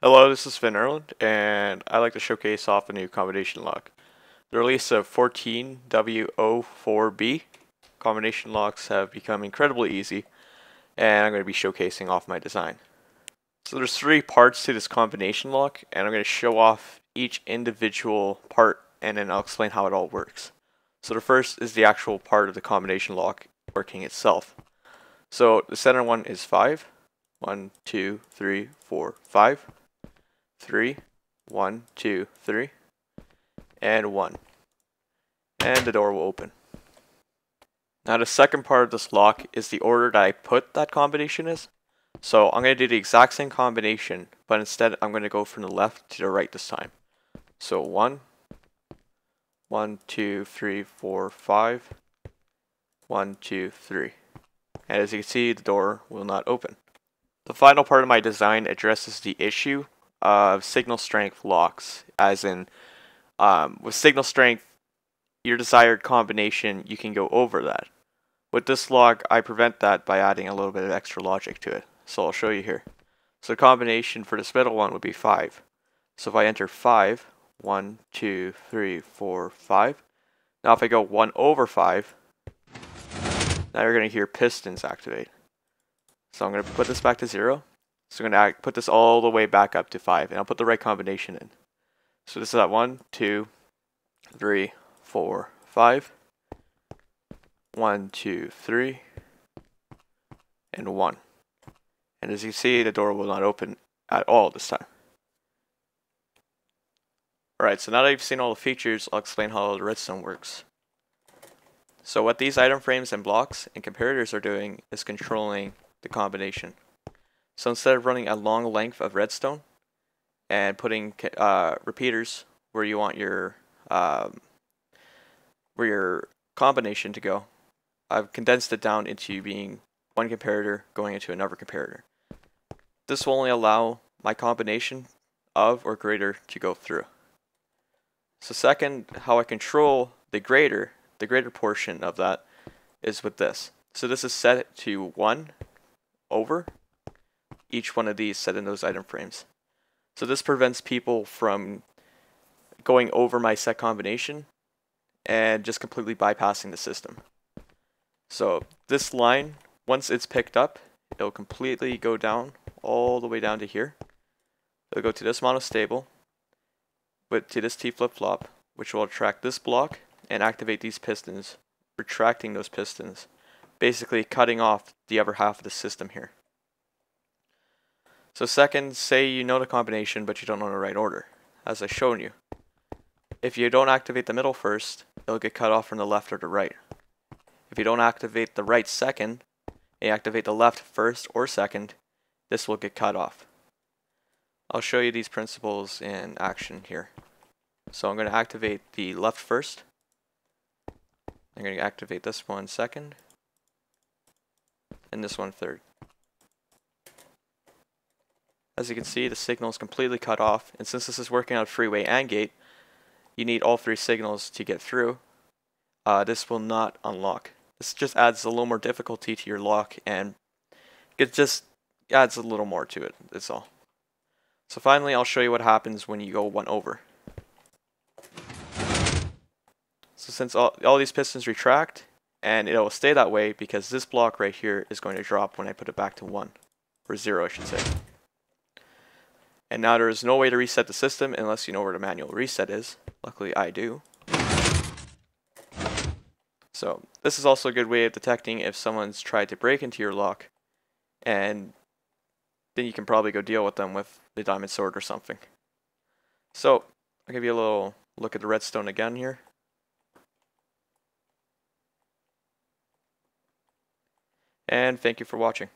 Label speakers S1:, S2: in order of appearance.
S1: Hello, this is Finn Erland, and I'd like to showcase off a new combination lock. The release of 14.0.4b combination locks have become incredibly easy, and I'm going to be showcasing off my design. So there's three parts to this combination lock, and I'm going to show off each individual part, and then I'll explain how it all works. So the first is the actual part of the combination lock working itself. So the center one is 5. 1, 2, 3, 4, 5. 3, 1, 2, 3, and 1. And the door will open. Now the second part of this lock is the order that I put that combination is. So I'm going to do the exact same combination, but instead I'm going to go from the left to the right this time. So 1, 1, 2, 3, 4, 5, 1, 2, 3. And as you can see, the door will not open. The final part of my design addresses the issue of signal strength locks, as in with signal strength, your desired combination, you can go over that. With this lock, I prevent that by adding a little bit of extra logic to it. So I'll show you here. So the combination for this middle one would be 5. So if I enter 5, 1, 2, 3, 4, 5. Now if I go 1 over 5, now you're going to hear pistons activate. So I'm going to put this back to 0. So I'm going to put this all the way back up to 5, and I'll put the right combination in. So this is at 1, 2, 3, 4, 5. 1, 2, 3, and 1. And as you see, the door will not open at all this time. Alright, so now that you've seen all the features, I'll explain how the redstone works. So what these item frames and blocks and comparators are doing is controlling the combination. So instead of running a long length of redstone and putting repeaters where you want your combination to go, I've condensed it down into being one comparator going into another comparator. This will only allow my combination of or greater to go through. So second, how I control the greater portion of that is with this. So this is set to 1 over each one of these set in those item frames. So this prevents people from going over my set combination and just completely bypassing the system. So this line, once it's picked up, it'll completely go down all the way down to here. It'll go to this monostable, but to this T flip-flop, which will attract this block and activate these pistons, retracting those pistons, basically cutting off the other half of the system here. So second, say you know the combination but you don't know the right order, as I've shown you. If you don't activate the middle first, it'll get cut off from the left or the right. If you don't activate the right second, and you activate the left first or second, this will get cut off. I'll show you these principles in action here. So I'm going to activate the left first. I'm going to activate this one second, and this one third. As you can see, the signal is completely cut off, and since this is working on freeway AND gate, you need all three signals to get through. This will not unlock. This just adds a little more difficulty to your lock, and it just adds a little more to it, that's all. So finally, I'll show you what happens when you go 1 over. So since all these pistons retract, and it will stay that way because this block right here is going to drop when I put it back to 1, or 0 I should say. And now there is no way to reset the system unless you know where the manual reset is. Luckily I do. So this is also a good way of detecting if someone's tried to break into your lock, and then you can probably go deal with them with the diamond sword or something. So I'll give you a little look at the redstone again here. And thank you for watching.